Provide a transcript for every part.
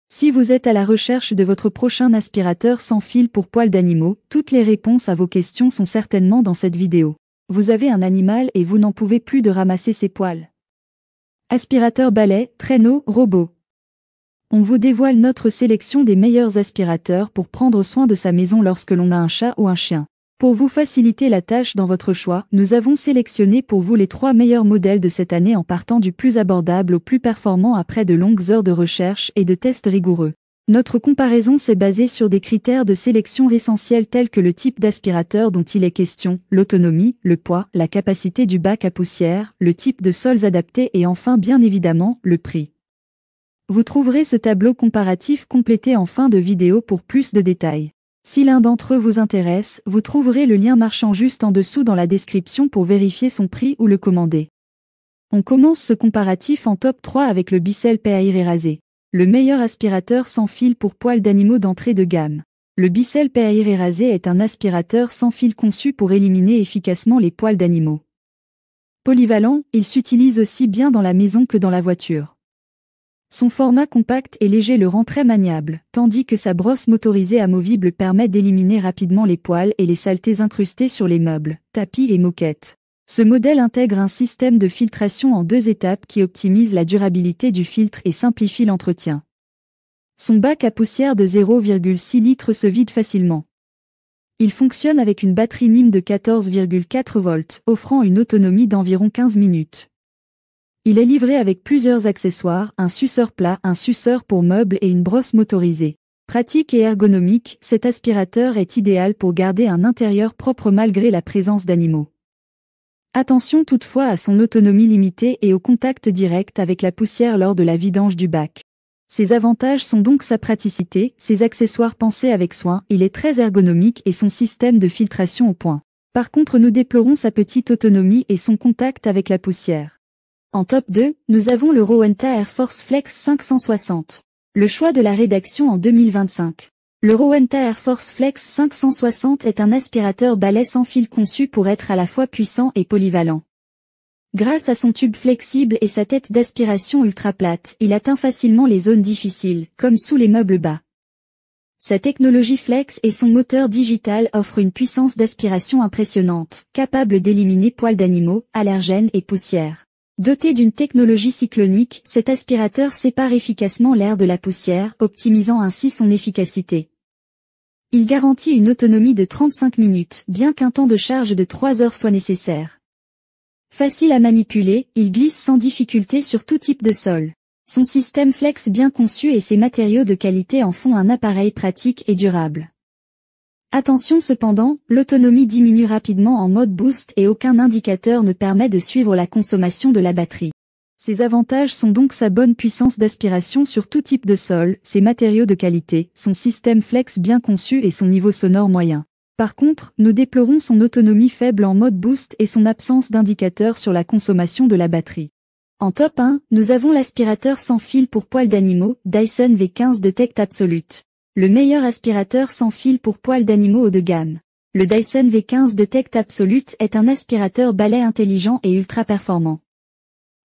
Si vous êtes à la recherche de votre prochain aspirateur sans fil pour poils d'animaux, toutes les réponses à vos questions sont certainement dans cette vidéo. Vous avez un animal et vous n'en pouvez plus de ramasser ses poils. Aspirateur balai, traîneau, robot. On vous dévoile notre sélection des meilleurs aspirateurs pour prendre soin de sa maison lorsque l'on a un chat ou un chien. Pour vous faciliter la tâche dans votre choix, nous avons sélectionné pour vous les 3 meilleurs modèles de cette année en partant du plus abordable au plus performant après de longues heures de recherche et de tests rigoureux. Notre comparaison s'est basée sur des critères de sélection essentiels tels que le type d'aspirateur dont il est question, l'autonomie, le poids, la capacité du bac à poussière, le type de sols adaptés et enfin bien évidemment, le prix. Vous trouverez ce tableau comparatif complété en fin de vidéo pour plus de détails. Si l'un d'entre eux vous intéresse, vous trouverez le lien marchand juste en dessous dans la description pour vérifier son prix ou le commander. On commence ce comparatif en top 3 avec le Bissell Pair Erasé, le meilleur aspirateur sans fil pour poils d'animaux d'entrée de gamme. Le Bissell Pair Erasé est un aspirateur sans fil conçu pour éliminer efficacement les poils d'animaux. Polyvalent, il s'utilise aussi bien dans la maison que dans la voiture. Son format compact et léger le rend très maniable, tandis que sa brosse motorisée amovible permet d'éliminer rapidement les poils et les saletés incrustées sur les meubles, tapis et moquettes. Ce modèle intègre un système de filtration en 2 étapes qui optimise la durabilité du filtre et simplifie l'entretien. Son bac à poussière de 0,6 litres se vide facilement. Il fonctionne avec une batterie NIM de 14,4 volts, offrant une autonomie d'environ 15 minutes. Il est livré avec plusieurs accessoires, un suceur plat, un suceur pour meubles et une brosse motorisée. Pratique et ergonomique, cet aspirateur est idéal pour garder un intérieur propre malgré la présence d'animaux. Attention toutefois à son autonomie limitée et au contact direct avec la poussière lors de la vidange du bac. Ses avantages sont donc sa praticité, ses accessoires pensés avec soin, il est très ergonomique et son système de filtration au point. Par contre nous déplorons sa petite autonomie et son contact avec la poussière. En top 2, nous avons le Rowenta Air Force Flex 560. Le choix de la rédaction en 2025. Le Rowenta Air Force Flex 560 est un aspirateur balai sans fil conçu pour être à la fois puissant et polyvalent. Grâce à son tube flexible et sa tête d'aspiration ultra plate, il atteint facilement les zones difficiles, comme sous les meubles bas. Sa technologie flex et son moteur digital offrent une puissance d'aspiration impressionnante, capable d'éliminer poils d'animaux, allergènes et poussières. Doté d'une technologie cyclonique, cet aspirateur sépare efficacement l'air de la poussière, optimisant ainsi son efficacité. Il garantit une autonomie de 35 minutes, bien qu'un temps de charge de 3 heures soit nécessaire. Facile à manipuler, il glisse sans difficulté sur tout type de sol. Son système flex bien conçu et ses matériaux de qualité en font un appareil pratique et durable. Attention cependant, l'autonomie diminue rapidement en mode boost et aucun indicateur ne permet de suivre la consommation de la batterie. Ses avantages sont donc sa bonne puissance d'aspiration sur tout type de sol, ses matériaux de qualité, son système flex bien conçu et son niveau sonore moyen. Par contre, nous déplorons son autonomie faible en mode boost et son absence d'indicateur sur la consommation de la batterie. En top 1, nous avons l'aspirateur sans fil pour poils d'animaux, Dyson V15 Detect Absolute. Le meilleur aspirateur sans fil pour poils d'animaux haut de gamme. Le Dyson V15 Detect Absolute est un aspirateur balai intelligent et ultra performant.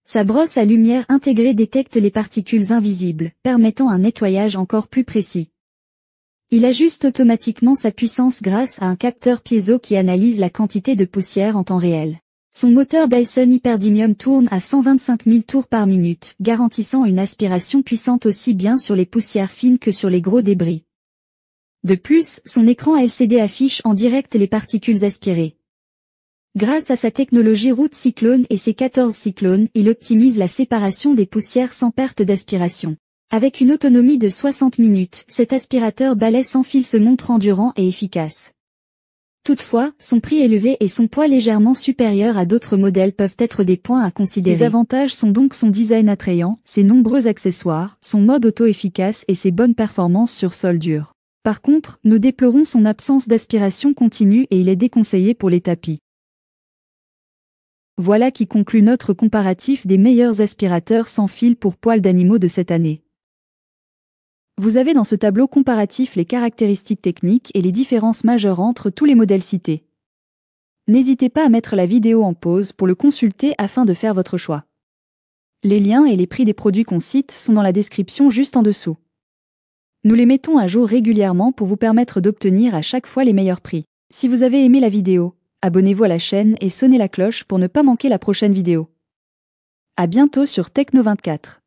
Sa brosse à lumière intégrée détecte les particules invisibles, permettant un nettoyage encore plus précis. Il ajuste automatiquement sa puissance grâce à un capteur piezo qui analyse la quantité de poussière en temps réel. Son moteur Dyson Hyperdymium tourne à 125 000 tours par minute, garantissant une aspiration puissante aussi bien sur les poussières fines que sur les gros débris. De plus, son écran LCD affiche en direct les particules aspirées. Grâce à sa technologie Root Cyclone et ses 14 cyclones, il optimise la séparation des poussières sans perte d'aspiration. Avec une autonomie de 60 minutes, cet aspirateur balai sans fil se montre endurant et efficace. Toutefois, son prix élevé et son poids légèrement supérieur à d'autres modèles peuvent être des points à considérer. Ses avantages sont donc son design attrayant, ses nombreux accessoires, son mode auto-efficace et ses bonnes performances sur sol dur. Par contre, nous déplorons son absence d'aspiration continue et il est déconseillé pour les tapis. Voilà qui conclut notre comparatif des meilleurs aspirateurs sans fil pour poils d'animaux de cette année. Vous avez dans ce tableau comparatif les caractéristiques techniques et les différences majeures entre tous les modèles cités. N'hésitez pas à mettre la vidéo en pause pour le consulter afin de faire votre choix. Les liens et les prix des produits qu'on cite sont dans la description juste en dessous. Nous les mettons à jour régulièrement pour vous permettre d'obtenir à chaque fois les meilleurs prix. Si vous avez aimé la vidéo, abonnez-vous à la chaîne et sonnez la cloche pour ne pas manquer la prochaine vidéo. À bientôt sur Techno24.